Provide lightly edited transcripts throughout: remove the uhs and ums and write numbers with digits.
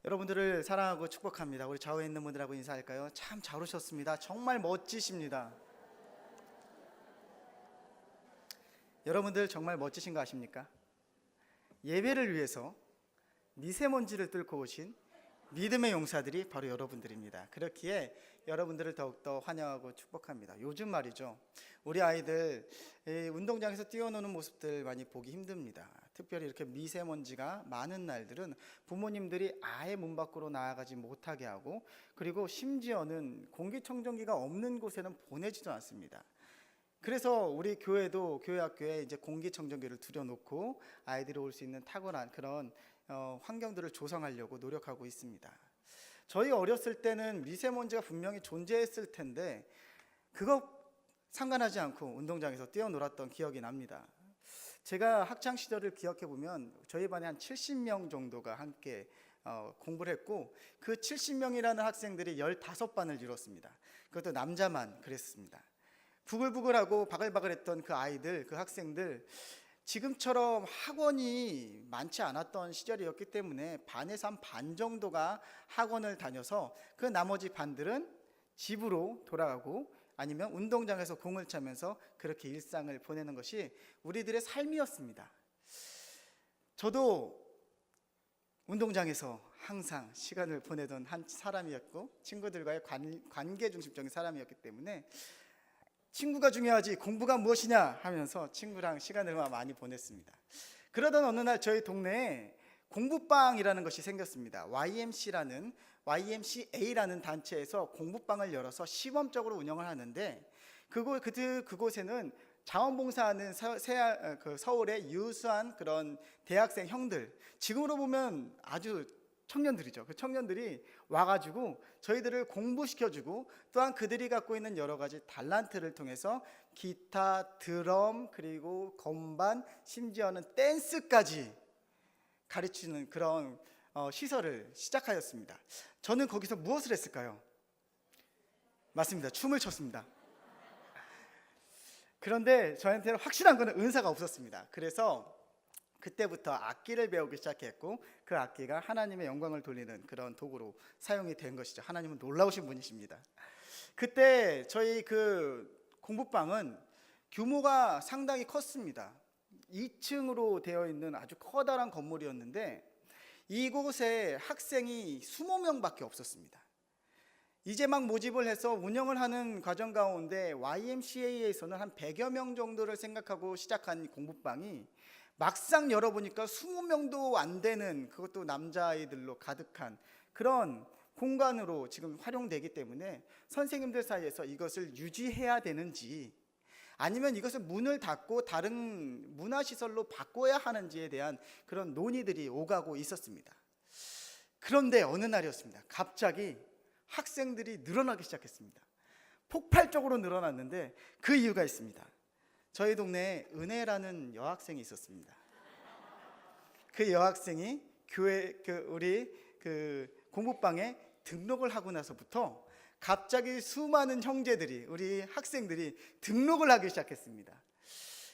여러분들을 사랑하고 축복합니다. 우리 좌우에 있는 분들하고 인사할까요? 참 잘 오셨습니다. 정말 멋지십니다. 여러분들 정말 멋지신 거 아십니까? 예배를 위해서 미세먼지를 뚫고 오신 믿음의 용사들이 바로 여러분들입니다. 그렇기에 여러분들을 더욱더 환영하고 축복합니다. 요즘 말이죠, 우리 아이들 운동장에서 뛰어노는 모습들 많이 보기 힘듭니다. 특별히 이렇게 미세먼지가 많은 날들은 부모님들이 아예 문 밖으로 나아가지 못하게 하고, 그리고 심지어는 공기청정기가 없는 곳에는 보내지도 않습니다. 그래서 우리 교회도 교회 학교에 이제 공기청정기를 들여놓고 아이들이 올 수 있는 탁월한 그런 환경들을 조성하려고 노력하고 있습니다. 저희 어렸을 때는 미세먼지가 분명히 존재했을 텐데 그거 상관하지 않고 운동장에서 뛰어놀았던 기억이 납니다. 제가 학창 시절을 기억해 보면 저희 반에 한 70명 정도가 함께 공부를 했고, 그 70명이라는 학생들이 15반을 이뤘습니다. 그것도 남자만 그랬습니다. 부글부글하고 바글바글했던 그 아이들, 그 학생들, 지금처럼 학원이 많지 않았던 시절이었기 때문에 반에서 한 반 정도가 학원을 다녀서 그 나머지 반들은 집으로 돌아가고 아니면 운동장에서 공을 차면서 그렇게 일상을 보내는 것이 우리들의 삶이었습니다. 저도 운동장에서 항상 시간을 보내던 한 사람이었고, 친구들과의 관계 중심적인 사람이었기 때문에 친구가 중요하지 공부가 무엇이냐 하면서 친구랑 시간을 많이 보냈습니다. 그러던 어느 날 저희 동네에 공부방이라는 것이 생겼습니다. YMCA라는 단체에서 공부방을 열어서 시범적으로 운영을 하는데, 그곳에는 자원봉사하는 서울의 유수한 그런 대학생 형들, 지금으로 보면 아주 청년들이죠. 그 청년들이 와가지고 저희들을 공부시켜주고, 또한 그들이 갖고 있는 여러 가지 달란트를 통해서 기타, 드럼, 그리고 건반, 심지어는 댄스까지 가르치는 그런 시설을 시작하였습니다. 저는 거기서 무엇을 했을까요? 맞습니다. 춤을 췄습니다. 그런데 저한테는 확실한 것은 은사가 없었습니다. 그래서 그때부터 악기를 배우기 시작했고, 그 악기가 하나님의 영광을 돌리는 그런 도구로 사용이 된 것이죠. 하나님은 놀라우신 분이십니다. 그때 저희 그 공부방은 규모가 상당히 컸습니다. 2층으로 되어 있는 아주 커다란 건물이었는데 이곳에 학생이 20명밖에 없었습니다. 이제 막 모집을 해서 운영을 하는 과정 가운데 YMCA에서는 한 100여 명 정도를 생각하고 시작한 공부방이 막상 열어보니까 20명도 안 되는, 그것도 남자아이들로 가득한 그런 공간으로 지금 활용되기 때문에 선생님들 사이에서 이것을 유지해야 되는지 아니면 이것을 문을 닫고 다른 문화시설로 바꿔야 하는지에 대한 그런 논의들이 오가고 있었습니다. 그런데 어느 날이었습니다. 갑자기 학생들이 늘어나기 시작했습니다. 폭발적으로 늘어났는데 그 이유가 있습니다. 저희 동네에 은혜라는 여학생이 있었습니다. 그 여학생이 우리 공부방에 등록을 하고 나서부터 갑자기 수많은 형제들이, 우리 학생들이 등록을 하기 시작했습니다.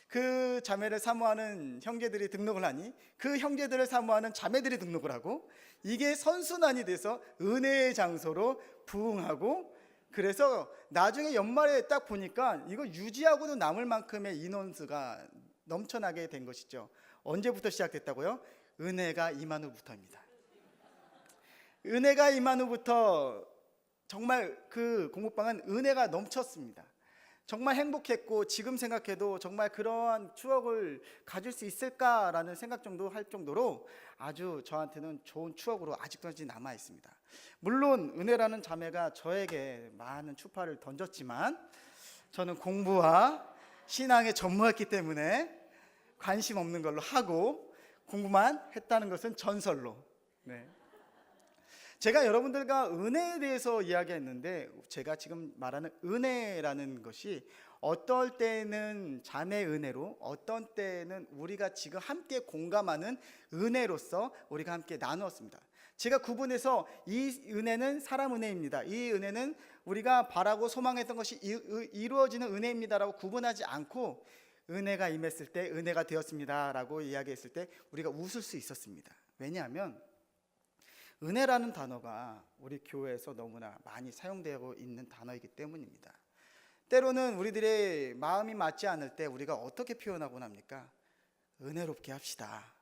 그 자매를 사모하는 형제들이 등록을 하니 그 형제들을 사모하는 자매들이 등록을 하고, 이게 선순환이 돼서 은혜의 장소로 부흥하고, 그래서 나중에 연말에 딱 보니까 이거 유지하고도 남을 만큼의 인원수가 넘쳐나게 된 것이죠. 언제부터 시작됐다고요? 은혜가 임한 후부터입니다. 은혜가 임한 후부터 정말 그 공부방은 은혜가 넘쳤습니다. 정말 행복했고, 지금 생각해도 정말 그러한 추억을 가질 수 있을까라는 생각 정도 할 정도로 아주 저한테는 좋은 추억으로 아직까지 남아 있습니다. 물론 은혜라는 자매가 저에게 많은 추파를 던졌지만 저는 공부와 신앙에 전무했기 때문에 관심 없는 걸로 하고 공부만 했다는 것은 전설로. 제가 여러분들과 은혜에 대해서 이야기했는데, 제가 지금 말하는 은혜라는 것이 어떨 때는 자매 은혜로, 어떤 때는 우리가 지금 함께 공감하는 은혜로서 우리가 함께 나누었습니다. 제가 구분해서 이 은혜는 사람 은혜입니다, 이 은혜는 우리가 바라고 소망했던 것이 이루어지는 은혜입니다라고 구분하지 않고, 은혜가 임했을 때 은혜가 되었습니다 라고 이야기했을 때 우리가 웃을 수 있었습니다. 왜냐하면 은혜라는 단어가 우리 교회에서 너무나 많이 사용되고 있는 단어이기 때문입니다. 때로는 우리들의 마음이 맞지 않을 때 우리가 어떻게 표현하곤 합니까? 은혜롭게 합시다.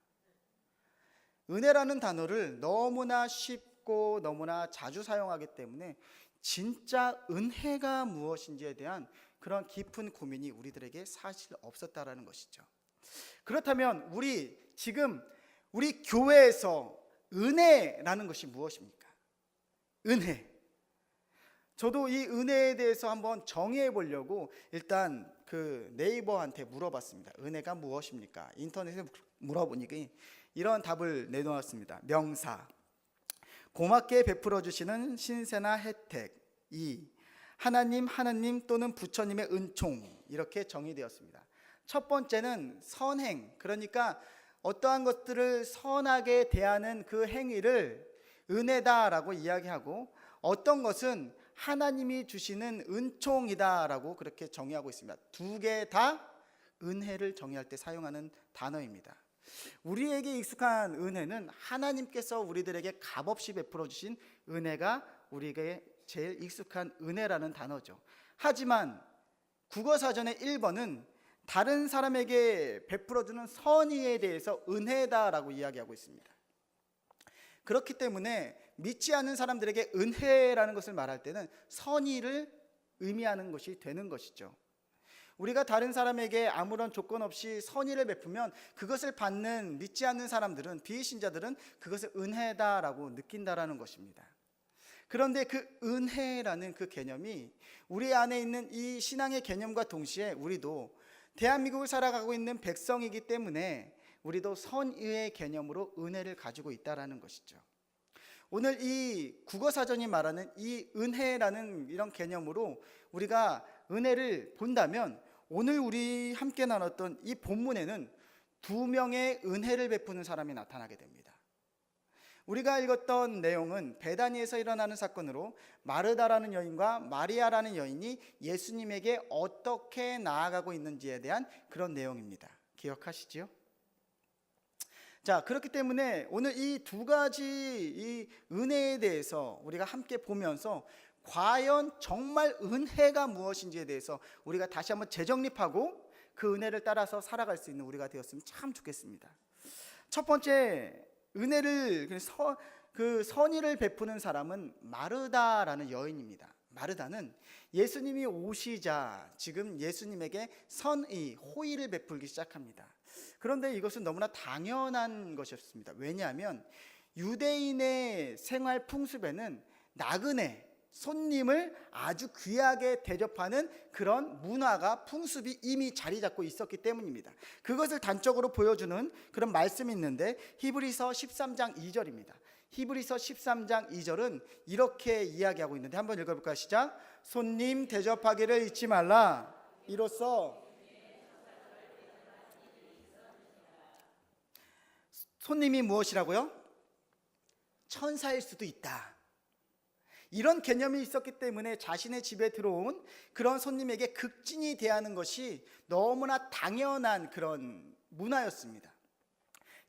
은혜라는 단어를 너무나 쉽고 너무나 자주 사용하기 때문에 진짜 은혜가 무엇인지에 대한 그런 깊은 고민이 우리들에게 사실 없었다라는 것이죠. 그렇다면 지금 우리 교회에서 은혜라는 것이 무엇입니까? 은혜. 저도 이 은혜에 대해서 한번 정의해 보려고 일단 그 네이버한테 물어봤습니다. 은혜가 무엇입니까? 인터넷에 물어보니까 이런 답을 내놓았습니다. 명사, 고맙게 베풀어 주시는 신세나 혜택. 2, 하나님 또는 부처님의 은총. 이렇게 정의되었습니다. 첫 번째는 선행, 그러니까 어떠한 것들을 선하게 대하는 그 행위를 은혜다라고 이야기하고, 어떤 것은 하나님이 주시는 은총이다라고 그렇게 정의하고 있습니다. 두 개 다 은혜를 정의할 때 사용하는 단어입니다. 우리에게 익숙한 은혜는 하나님께서 우리들에게 값없이 베풀어 주신 은혜가 우리에게 제일 익숙한 은혜라는 단어죠. 하지만 국어사전의 1번은 다른 사람에게 베풀어주는 선의에 대해서 은혜다라고 이야기하고 있습니다. 그렇기 때문에 믿지 않는 사람들에게 은혜라는 것을 말할 때는 선의를 의미하는 것이 되는 것이죠. 우리가 다른 사람에게 아무런 조건 없이 선의를 베푸면 그것을 받는 믿지 않는 사람들은, 비신자들은 그것을 은혜다라고 느낀다라는 것입니다. 그런데 그 은혜라는 그 개념이 우리 안에 있는 이 신앙의 개념과 동시에 우리도 대한민국을 살아가고 있는 백성이기 때문에 우리도 선의의 개념으로 은혜를 가지고 있다라는 것이죠. 오늘 이 국어사전이 말하는 이 은혜라는 이런 개념으로 우리가 은혜를 본다면, 오늘 우리 함께 나눴던 이 본문에는 두 명의 은혜를 베푸는 사람이 나타나게 됩니다. 우리가 읽었던 내용은 베다니에서 일어나는 사건으로 마르다라는 여인과 마리아라는 여인이 예수님에게 어떻게 나아가고 있는지에 대한 그런 내용입니다. 기억하시죠? 자, 그렇기 때문에 오늘 이 두 가지 이 은혜에 대해서 우리가 함께 보면서 과연 정말 은혜가 무엇인지에 대해서 우리가 다시 한번 재정립하고 그 은혜를 따라서 살아갈 수 있는 우리가 되었으면 참 좋겠습니다. 첫 번째, 은혜를 그 선의를 베푸는 사람은 마르다라는 여인입니다. 마르다는 예수님이 오시자 지금 예수님에게 선의, 호의를 베풀기 시작합니다. 그런데 이것은 너무나 당연한 것이었습니다. 왜냐하면 유대인의 생활 풍습에는 나그네, 손님을 아주 귀하게 대접하는 그런 문화가, 풍습이 이미 자리 잡고 있었기 때문입니다. 그것을 단적으로 보여주는 그런 말씀이 있는데 히브리서 13장 2절입니다. 히브리서 13장 2절은 이렇게 이야기하고 있는데 한번 읽어볼까요? 시작. 손님 대접하기를 잊지 말라. 이로써 손님이 무엇이라고요? 천사일 수도 있다. 이런 개념이 있었기 때문에 자신의 집에 들어온 그런 손님에게 극진히 대하는 것이 너무나 당연한 그런 문화였습니다.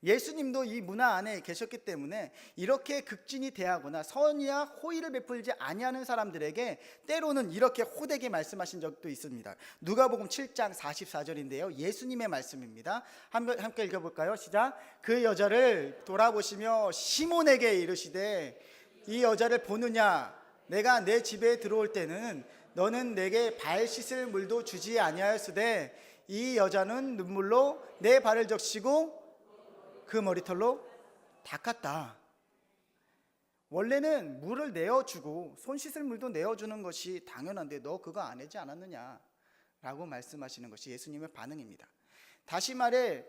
예수님도 이 문화 안에 계셨기 때문에 이렇게 극진히 대하거나 선의와 호의를 베풀지 아니하는 사람들에게 때로는 이렇게 호되게 말씀하신 적도 있습니다. 누가복음 7장 44절인데요. 예수님의 말씀입니다. 함께 읽어볼까요? 시작. 그 여자를 돌아보시며 시몬에게 이르시되 이 여자를 보느냐? 내가 내 집에 들어올 때는 너는 내게 발 씻을 물도 주지 아니하였으되 이 여자는 눈물로 내 발을 적시고 그 머리털로 닦았다. 원래는 물을 내어주고 손 씻을 물도 내어주는 것이 당연한데 너 그거 안 하지 않았느냐? 라고 말씀하시는 것이 예수님의 반응입니다. 다시 말해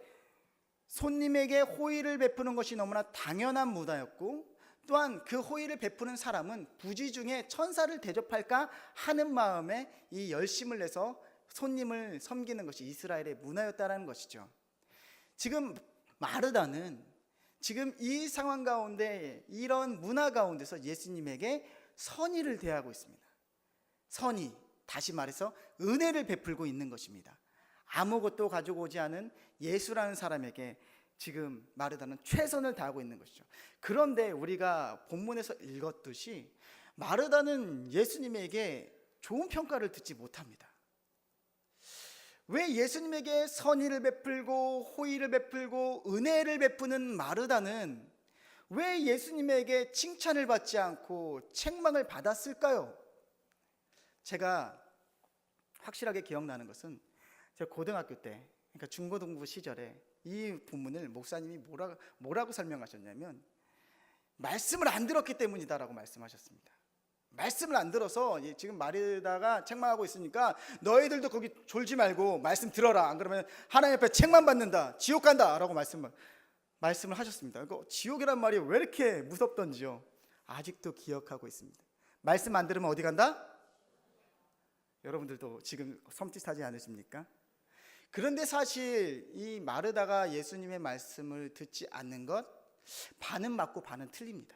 손님에게 호의를 베푸는 것이 너무나 당연한 문화였고, 또한 그 호의를 베푸는 사람은 부지 중에 천사를 대접할까 하는 마음에 이 열심을 내서 손님을 섬기는 것이 이스라엘의 문화였다는 것이죠. 지금 마르다는 지금 이 상황 가운데, 이런 문화 가운데서 예수님에게 선의를 대하고 있습니다. 선의, 다시 말해서 은혜를 베풀고 있는 것입니다. 아무것도 가지고 오지 않은 예수라는 사람에게 지금 마르다는 최선을 다하고 있는 것이죠. 그런데 우리가 본문에서 읽었듯이 마르다는 예수님에게 좋은 평가를 듣지 못합니다. 왜 예수님에게 선의를 베풀고 호의를 베풀고 은혜를 베푸는 마르다는 왜 예수님에게 칭찬을 받지 않고 책망을 받았을까요? 제가 확실하게 기억나는 것은 제가 고등학교 때, 그러니까 중고등부 시절에 이 본문을 목사님이 뭐라고 설명하셨냐면 말씀을 안 들었기 때문이다라고 말씀하셨습니다. 말씀을 안 들어서 지금 마르다가 책망하고 있으니까 너희들도 거기 졸지 말고 말씀 들어라. 안 그러면 하나님 앞에 책망 받는다, 지옥 간다 라고 말씀을 하셨습니다. 지옥이란 말이 왜 이렇게 무섭던지요. 아직도 기억하고 있습니다. 말씀 안 들으면 어디 간다? 여러분들도 지금 섬찟하지 않으십니까? 그런데 사실 이 마르다가 예수님의 말씀을 듣지 않는 것, 반은 맞고 반은 틀립니다.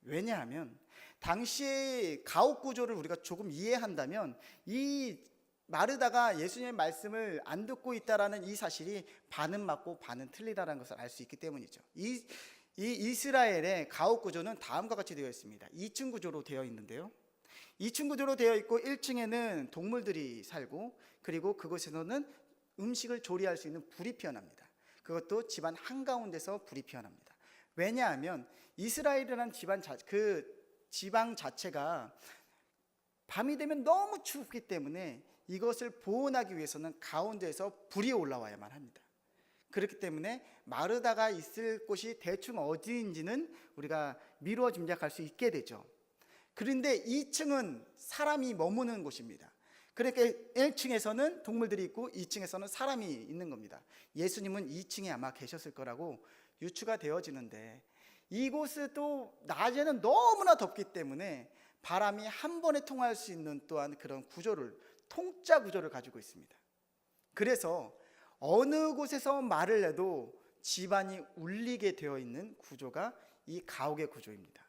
왜냐하면 당시의 가옥 구조를 우리가 조금 이해한다면 이 마르다가 예수님의 말씀을 안 듣고 있다라는 이 사실이 반은 맞고 반은 틀리다라는 것을 알 수 있기 때문이죠. 이 이스라엘의 가옥 구조는 다음과 같이 되어 있습니다. 2층 구조로 되어 있는데요, 2층 구조로 되어 있고 1층에는 동물들이 살고, 그리고 그곳에서는 음식을 조리할 수 있는 불이 피어납니다. 그것도 집안 한가운데서 불이 피어납니다. 왜냐하면 이스라엘이라는 지방 자체가 밤이 되면 너무 춥기 때문에 이것을 보온하기 위해서는 가운데에서 불이 올라와야만 합니다. 그렇기 때문에 마르다가 있을 곳이 대충 어디인지는 우리가 미루어 짐작할 수 있게 되죠. 그런데 2층은 사람이 머무는 곳입니다. 그러니까 1층에서는 동물들이 있고 2층에서는 사람이 있는 겁니다. 예수님은 2층에 아마 계셨을 거라고 유추가 되어지는데, 이곳은 또 낮에는 너무나 덥기 때문에 바람이 한 번에 통할 수 있는 또한 그런 구조를, 통짜 구조를 가지고 있습니다. 그래서 어느 곳에서 말을 해도 집안이 울리게 되어 있는 구조가 이 가옥의 구조입니다.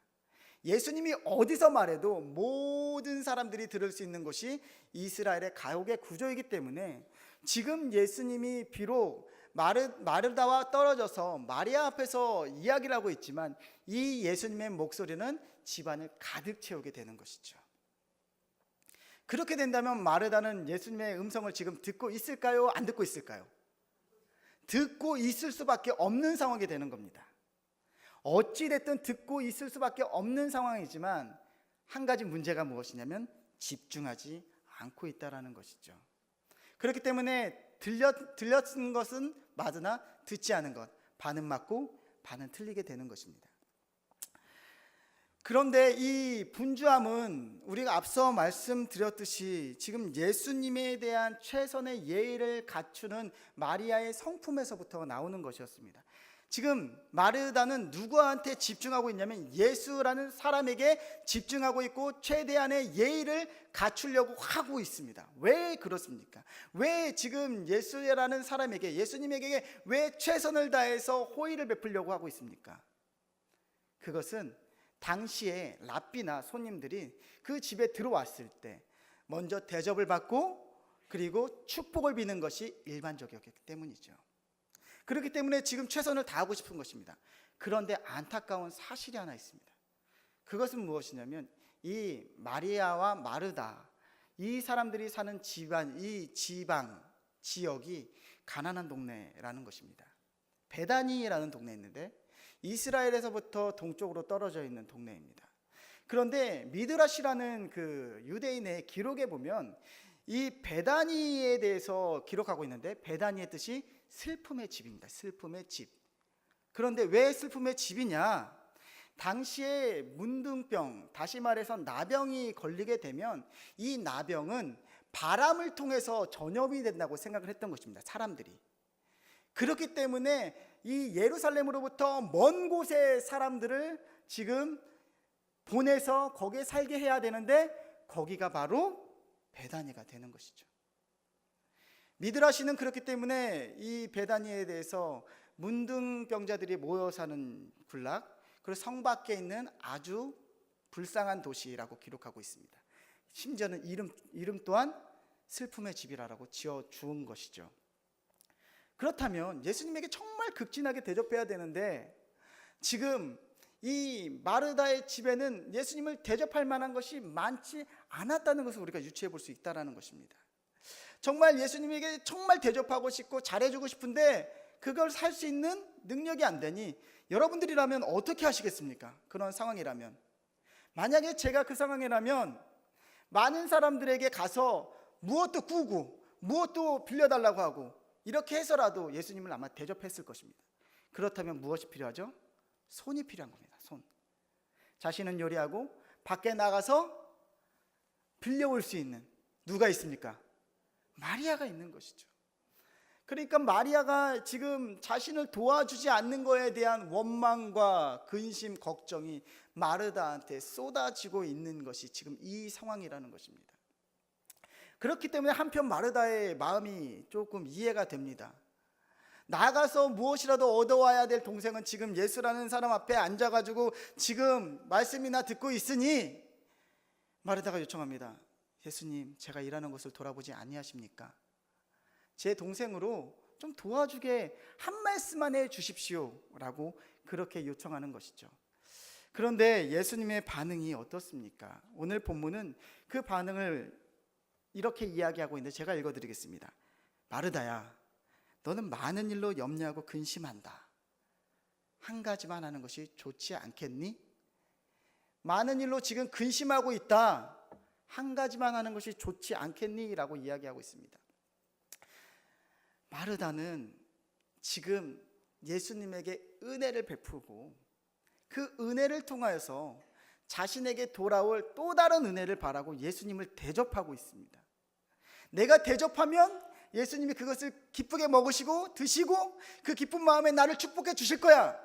예수님이 어디서 말해도 모든 사람들이 들을 수 있는 것이 이스라엘의 가옥의 구조이기 때문에 지금 예수님이 비록 마르다와 떨어져서 마리아 앞에서 이야기를 하고 있지만 이 예수님의 목소리는 집안을 가득 채우게 되는 것이죠. 그렇게 된다면 마르다는 예수님의 음성을 지금 듣고 있을까요? 안 듣고 있을까요? 듣고 있을 수밖에 없는 상황이 되는 겁니다. 어찌됐든 듣고 있을 수밖에 없는 상황이지만 한 가지 문제가 무엇이냐면 집중하지 않고 있다는 것이죠. 그렇기 때문에 들렸은 것은 맞으나 듣지 않은 것, 반은 맞고 반은 틀리게 되는 것입니다. 그런데 이 분주함은 우리가 앞서 말씀드렸듯이 지금 예수님에 대한 최선의 예의를 갖추는 마리아의 성품에서부터 나오는 것이었습니다. 지금 마르다는 누구한테 집중하고 있냐면 예수라는 사람에게 집중하고 있고 최대한의 예의를 갖추려고 하고 있습니다. 왜 그렇습니까? 왜 지금 예수라는 사람에게, 예수님에게 왜 최선을 다해서 호의를 베풀려고 하고 있습니까? 그것은 당시에 랍비나 손님들이 그 집에 들어왔을 때 먼저 대접을 받고 그리고 축복을 비는 것이 일반적이었기 때문이죠. 그렇기 때문에 지금 최선을 다하고 싶은 것입니다. 그런데 안타까운 사실이 하나 있습니다. 그것은 무엇이냐면 이 마리아와 마르다, 이 사람들이 사는 집안, 이 지역이 가난한 동네라는 것입니다. 베다니라는 동네에 있는데 이스라엘에서부터 동쪽으로 떨어져 있는 동네입니다. 그런데 미드라시라는 그 유대인의 기록에 보면 이 베다니에 대해서 기록하고 있는데, 베다니의 뜻이 슬픔의 집입니다. 슬픔의 집. 그런데 왜 슬픔의 집이냐? 당시에 문둥병, 다시 말해서 나병이 걸리게 되면 이 나병은 바람을 통해서 전염이 된다고 생각을 했던 것입니다. 사람들이. 그렇기 때문에 이 예루살렘으로부터 먼 곳의 사람들을 지금 보내서 거기에 살게 해야 되는데 거기가 바로 베다니가 되는 것이죠. 미드라시는 그렇기 때문에 이 베다니에 대해서 문둥병자들이 모여 사는 군락, 그리고 성 밖에 있는 아주 불쌍한 도시라고 기록하고 있습니다. 심지어는 이름 또한 슬픔의 집이라고 지어 주은 것이죠. 그렇다면 예수님에게 정말 극진하게 대접해야 되는데 지금 이 마르다의 집에는 예수님을 대접할 만한 것이 많지 않았다는 것을 우리가 유추해 볼 수 있다는 것입니다. 정말 예수님에게 정말 대접하고 싶고 잘해주고 싶은데 그걸 살 수 있는 능력이 안 되니 여러분들이라면 어떻게 하시겠습니까? 그런 상황이라면, 만약에 제가 그 상황이라면 많은 사람들에게 가서 무엇도 구고 무엇도 빌려달라고 하고 이렇게 해서라도 예수님을 아마 대접했을 것입니다. 그렇다면 무엇이 필요하죠? 손이 필요한 겁니다. 손. 자신은 요리하고 밖에 나가서 빌려올 수 있는 누가 있습니까? 마리아가 있는 것이죠. 그러니까 마리아가 지금 자신을 도와주지 않는 것에 대한 원망과 근심, 걱정이 마르다한테 쏟아지고 있는 것이 지금 이 상황이라는 것입니다. 그렇기 때문에 한편 마르다의 마음이 조금 이해가 됩니다. 나가서 무엇이라도 얻어와야 될 동생은 지금 예수라는 사람 앞에 앉아가지고 지금 말씀이나 듣고 있으니 마르다가 요청합니다. 예수님, 제가 일하는 것을 돌아보지 아니하십니까? 제 동생으로 좀 도와주게 한 말씀만 해 주십시오 라고 그렇게 요청하는 것이죠. 그런데 예수님의 반응이 어떻습니까? 오늘 본문은 그 반응을 이렇게 이야기하고 있는데 제가 읽어드리겠습니다. 마르다야, 너는 많은 일로 염려하고 근심한다. 한 가지만 하는 것이 좋지 않겠니? 많은 일로 지금 근심하고 있다. 한 가지만 하는 것이 좋지 않겠니? 라고 이야기하고 있습니다. 마르다는 지금 예수님에게 은혜를 베푸고 그 은혜를 통하여서 자신에게 돌아올 또 다른 은혜를 바라고 예수님을 대접하고 있습니다. 내가 대접하면 예수님이 그것을 기쁘게 먹으시고 드시고 그 기쁜 마음에 나를 축복해 주실 거야.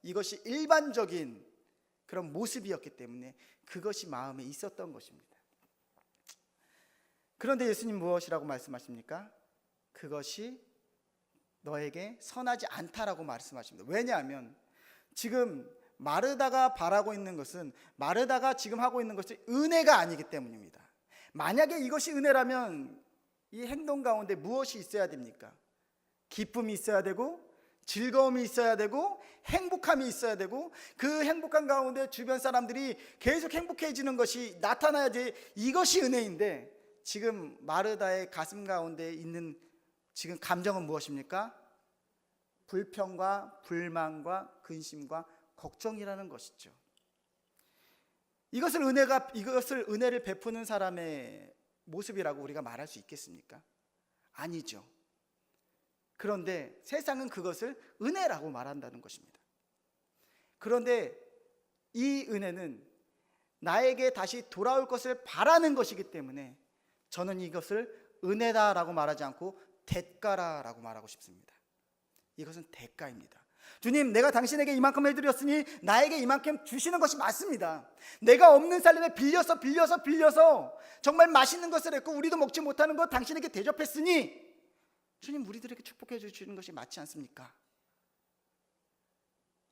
이것이 일반적인 그런 모습이었기 때문에 그것이 마음에 있었던 것입니다. 그런데 예수님 무엇이라고 말씀하십니까? 그것이 너에게 선하지 않다라고 말씀하십니다. 왜냐하면 지금 마르다가 바라고 있는 것은, 마르다가 지금 하고 있는 것이 은혜가 아니기 때문입니다. 만약에 이것이 은혜라면 이 행동 가운데 무엇이 있어야 됩니까? 기쁨이 있어야 되고 즐거움이 있어야 되고 행복함이 있어야 되고 그 행복한 가운데 주변 사람들이 계속 행복해지는 것이 나타나야지 이것이 은혜인데, 지금 마르다의 가슴 가운데 있는 지금 감정은 무엇입니까? 불평과 불만과 근심과 걱정이라는 것이죠. 이것을 은혜를 베푸는 사람의 모습이라고 우리가 말할 수 있겠습니까? 아니죠. 그런데 세상은 그것을 은혜라고 말한다는 것입니다. 그런데 이 은혜는 나에게 다시 돌아올 것을 바라는 것이기 때문에 저는 이것을 은혜다라고 말하지 않고 대가라고 말하고 싶습니다. 이것은 대가입니다. 주님, 내가 당신에게 이만큼 해드렸으니 나에게 이만큼 주시는 것이 맞습니다. 내가 없는 살림에 빌려서 정말 맛있는 것을 했고 우리도 먹지 못하는 것 당신에게 대접했으니 주님, 우리들에게 축복해 주시는 것이 맞지 않습니까?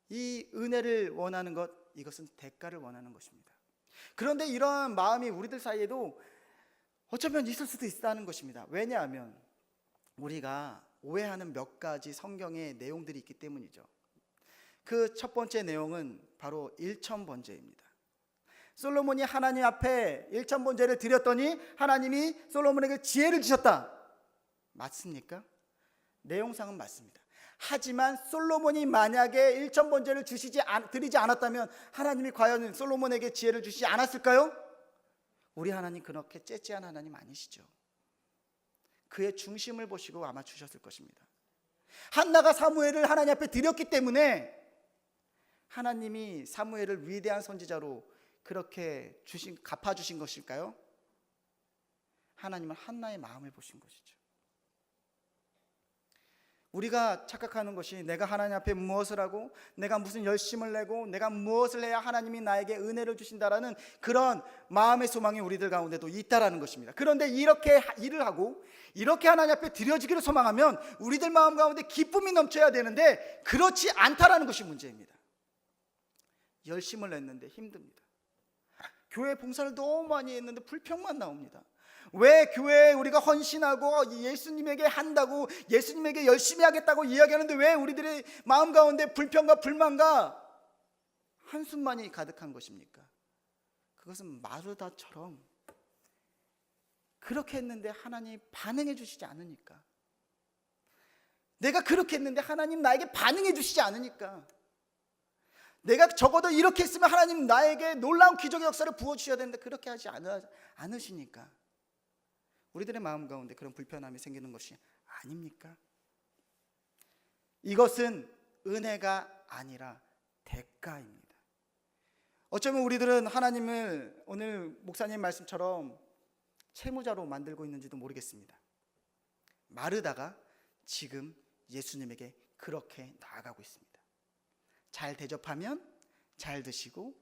이 은혜를 원하는 것, 이것은 대가를 원하는 것입니다. 그런데 이러한 마음이 우리들 사이에도 어쩌면 있을 수도 있다는 것입니다. 왜냐하면 우리가 오해하는 몇 가지 성경의 내용들이 있기 때문이죠. 그 첫 번째 내용은 바로 일천번제입니다. 솔로몬이 하나님 앞에 일천번제를 드렸더니 하나님이 솔로몬에게 지혜를 주셨다. 맞습니까? 내용상은 맞습니다. 하지만 솔로몬이 만약에 일천번제를 드리지 않았다면 하나님이 과연 솔로몬에게 지혜를 주시지 않았을까요? 우리 하나님 그렇게 째째한 하나님 아니시죠. 그의 중심을 보시고 아마 주셨을 것입니다. 한나가 사무엘을 하나님 앞에 드렸기 때문에 하나님이 사무엘을 위대한 선지자로 그렇게 갚아주신 것일까요? 하나님은 한나의 마음을 보신 것이죠. 우리가 착각하는 것이 내가 하나님 앞에 무엇을 하고 내가 무슨 열심을 내고 내가 무엇을 해야 하나님이 나에게 은혜를 주신다라는 그런 마음의 소망이 우리들 가운데도 있다라는 것입니다. 그런데 이렇게 일을 하고 이렇게 하나님 앞에 드려지기를 소망하면 우리들 마음 가운데 기쁨이 넘쳐야 되는데 그렇지 않다라는 것이 문제입니다. 열심을 냈는데 힘듭니다. 교회 봉사를 너무 많이 했는데 불평만 나옵니다. 왜 교회에 우리가 헌신하고 예수님에게 한다고, 예수님에게 열심히 하겠다고 이야기하는데 왜 우리들의 마음 가운데 불평과 불만과 한숨만이 가득한 것입니까? 그것은 마르다처럼 그렇게 했는데 하나님 반응해 주시지 않으니까, 내가 그렇게 했는데 하나님 나에게 반응해 주시지 않으니까, 내가 적어도 이렇게 했으면 하나님 나에게 놀라운 기적의 역사를 부어주셔야 되는데 그렇게 하지 않으시니까 우리들의 마음 가운데 그런 불편함이 생기는 것이 아닙니까? 이것은 은혜가 아니라 대가입니다. 어쩌면 우리들은 하나님을 오늘 목사님 말씀처럼 채무자로 만들고 있는지도 모르겠습니다. 마르다가 지금 예수님에게 그렇게 나아가고 있습니다. 잘 대접하면 잘 드시고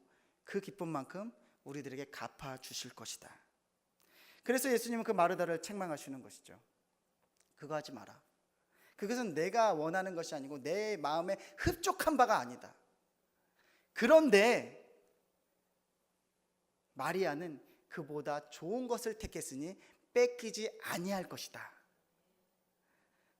그 기쁨만큼 우리들에게 갚아주실 것이다. 그래서 예수님은 그 마르다를 책망하시는 것이죠. 그거 하지 마라. 그것은 내가 원하는 것이 아니고 내 마음에 흡족한 바가 아니다. 그런데 마리아는 그보다 좋은 것을 택했으니 뺏기지 아니할 것이다.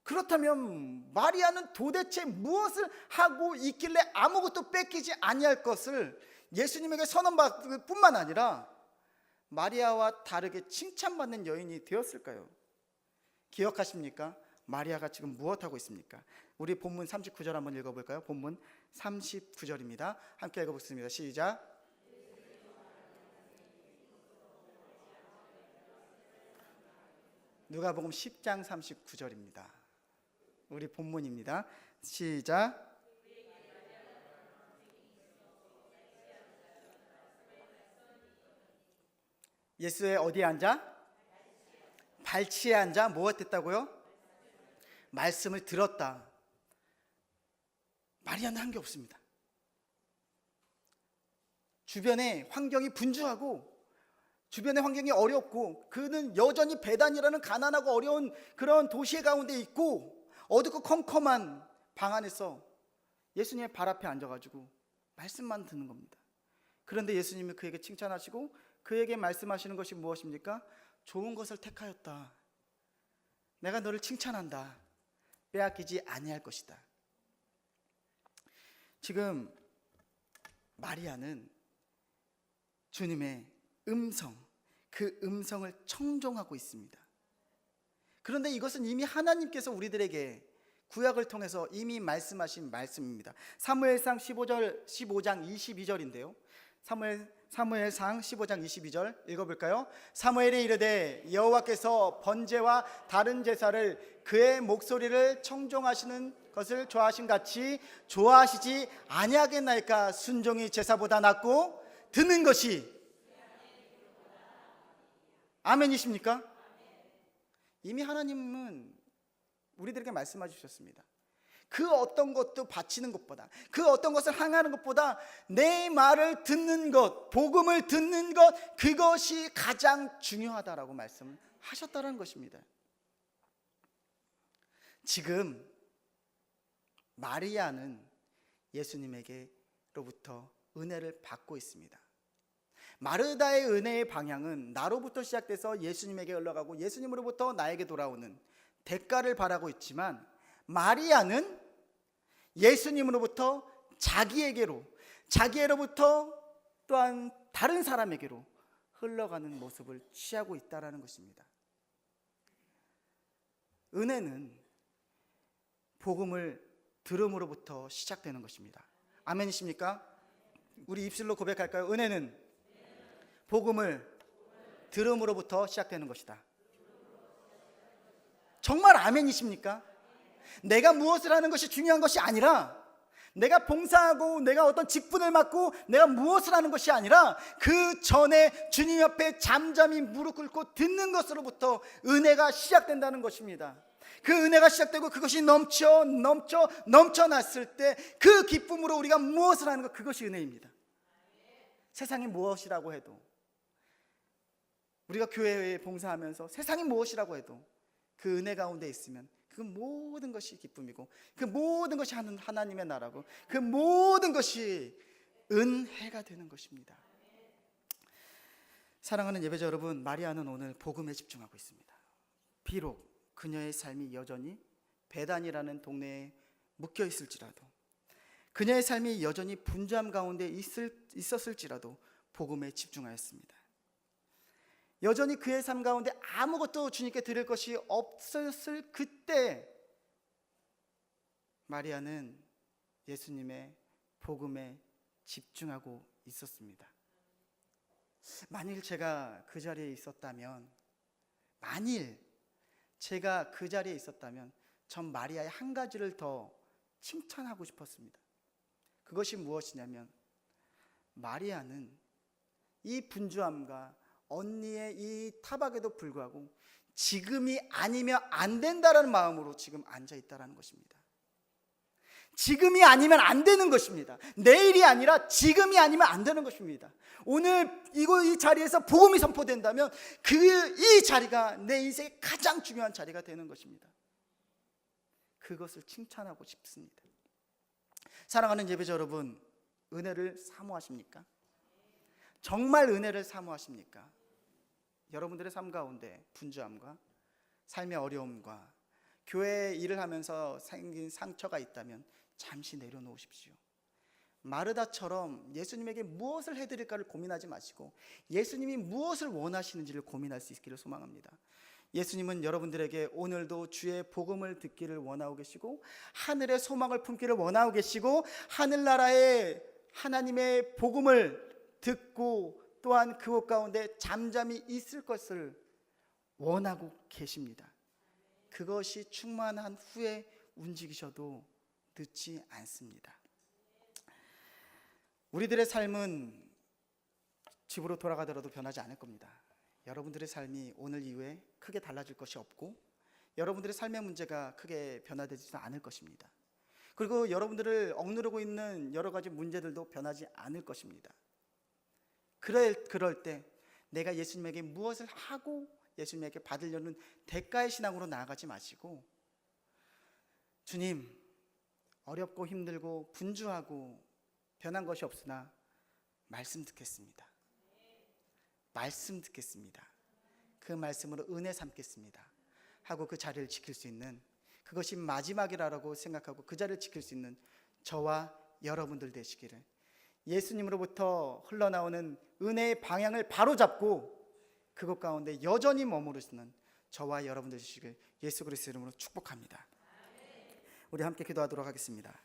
그렇다면 마리아는 도대체 무엇을 하고 있길래 아무것도 뺏기지 아니할 것을 예수님에게 선언받을 뿐만 아니라 마리아와 다르게 칭찬받는 여인이 되었을까요? 기억하십니까? 마리아가 지금 무엇하고 있습니까? 우리 본문 39절 한번 읽어볼까요? 본문 39절입니다. 함께 읽어보겠습니다. 시작. 누가복음 10장 39절입니다. 우리 본문입니다. 시작. 예수의 어디에 앉아? 발치에 앉아 무엇했다고요? 말씀을 들었다. 마리아는 한 게 없습니다. 주변에 환경이 분주하고 주변의 환경이 어렵고 그는 여전히 베단이라는 가난하고 어려운 그런 도시 가운데 있고 어둡고 컴컴한 방 안에서 예수님의 발 앞에 앉아가지고 말씀만 듣는 겁니다. 그런데 예수님이 그에게 칭찬하시고 그에게 말씀하시는 것이 무엇입니까? 좋은 것을 택하였다. 내가 너를 칭찬한다. 빼앗기지 아니할 것이다. 지금 마리아는 주님의 음성, 그 음성을 청종하고 있습니다. 그런데 이것은 이미 하나님께서 우리들에게 구약을 통해서 이미 말씀하신 말씀입니다. 사무엘상 15장 22절인데요. 사무엘상 15장 22절 읽어볼까요? 사무엘이 이르되 여호와께서 번제와 다른 제사를 그의 목소리를 청종하시는 것을 좋아하신 같이 좋아하시지 아니하겠나이까. 순종이 제사보다 낫고 듣는 것이. 아멘이십니까? 이미 하나님은 우리들에게 말씀해 주셨습니다. 그 어떤 것도 바치는 것보다, 그 어떤 것을 향하는 것보다 내 말을 듣는 것, 복음을 듣는 것, 그것이 가장 중요하다라고 말씀하셨다는 것입니다. 지금 마리아는 예수님에게로부터 은혜를 받고 있습니다. 마르다의 은혜의 방향은 나로부터 시작돼서 예수님에게 흘러가고 예수님으로부터 나에게 돌아오는 대가를 바라고 있지만, 마리아는 예수님으로부터 자기에게로부터 또한 다른 사람에게로 흘러가는 모습을 취하고 있다는 것입니다. 은혜는 복음을 들음으로부터 시작되는 것입니다. 아멘이십니까? 우리 입술로 고백할까요? 은혜는 복음을 들음으로부터 시작되는 것이다. 정말 아멘이십니까? 내가 무엇을 하는 것이 중요한 것이 아니라, 내가 봉사하고 내가 어떤 직분을 맡고 내가 무엇을 하는 것이 아니라, 그 전에 주님 옆에 잠잠히 무릎 꿇고 듣는 것으로부터 은혜가 시작된다는 것입니다. 그 은혜가 시작되고 그것이 넘쳐났을 때 그 기쁨으로 우리가 무엇을 하는 것, 그것이 은혜입니다. 세상이 무엇이라고 해도, 우리가 교회에 봉사하면서 세상이 무엇이라고 해도 그 은혜 가운데 있으면 그 모든 것이 기쁨이고, 그 모든 것이 하나님의 나라고, 그 모든 것이 은혜가 되는 것입니다. 사랑하는 예배자 여러분, 마리아는 오늘 복음에 집중하고 있습니다. 비록 그녀의 삶이 여전히 베단이라는 동네에 묶여 있을지라도, 그녀의 삶이 여전히 분주함 가운데 있었을지라도 복음에 집중하였습니다. 여전히 그의 삶 가운데 아무것도 주님께 드릴 것이 없었을 그때 마리아는 예수님의 복음에 집중하고 있었습니다. 만일 제가 그 자리에 있었다면, 전 마리아의 한 가지를 더 칭찬하고 싶었습니다. 그것이 무엇이냐면, 마리아는 이 분주함과 언니의 이 타박에도 불구하고 지금이 아니면 안 된다라는 마음으로 지금 앉아 있다라는 것입니다. 지금이 아니면 안 되는 것입니다. 내일이 아니라 지금이 아니면 안 되는 것입니다. 오늘 이 자리에서 복음이 선포된다면 이 자리가 내 인생의 가장 중요한 자리가 되는 것입니다. 그것을 칭찬하고 싶습니다. 사랑하는 예배자 여러분, 은혜를 사모하십니까? 정말 은혜를 사모하십니까? 여러분들의 삶 가운데 분주함과 삶의 어려움과 교회 일을 하면서 생긴 상처가 있다면 잠시 내려놓으십시오. 마르다처럼 예수님에게 무엇을 해드릴까를 고민하지 마시고 예수님이 무엇을 원하시는지를 고민할 수 있기를 소망합니다. 예수님은 여러분들에게 오늘도 주의 복음을 듣기를 원하고 계시고 하늘의 소망을 품기를 원하고 계시고 하늘나라의 하나님의 복음을 듣고 또한 그곳 가운데 잠잠히 있을 것을 원하고 계십니다. 그것이 충만한 후에 움직이셔도 늦지 않습니다. 우리들의 삶은 집으로 돌아가더라도 변하지 않을 겁니다. 여러분들의 삶이 오늘 이후에 크게 달라질 것이 없고 여러분들의 삶의 문제가 크게 변화되지도 않을 것입니다. 그리고 여러분들을 억누르고 있는 여러 가지 문제들도 변하지 않을 것입니다. 그럴 때 내가 예수님에게 무엇을 하고 예수님에게 받으려는 대가의 신앙으로 나아가지 마시고, 주님, 어렵고 힘들고 분주하고 변한 것이 없으나 말씀 듣겠습니다. 그 말씀으로 은혜 삼겠습니다 하고 그 자리를 지킬 수 있는, 그것이 마지막이라고 생각하고 그 자리를 지킬 수 있는 저와 여러분들 되시기를, 예수님으로부터 흘러나오는 은혜의 방향을 바로잡고 그것 가운데 여전히 머무르시는 저와 여러분들 되시기를 예수 그리스도 이름으로 축복합니다. 우리 함께 기도하도록 하겠습니다.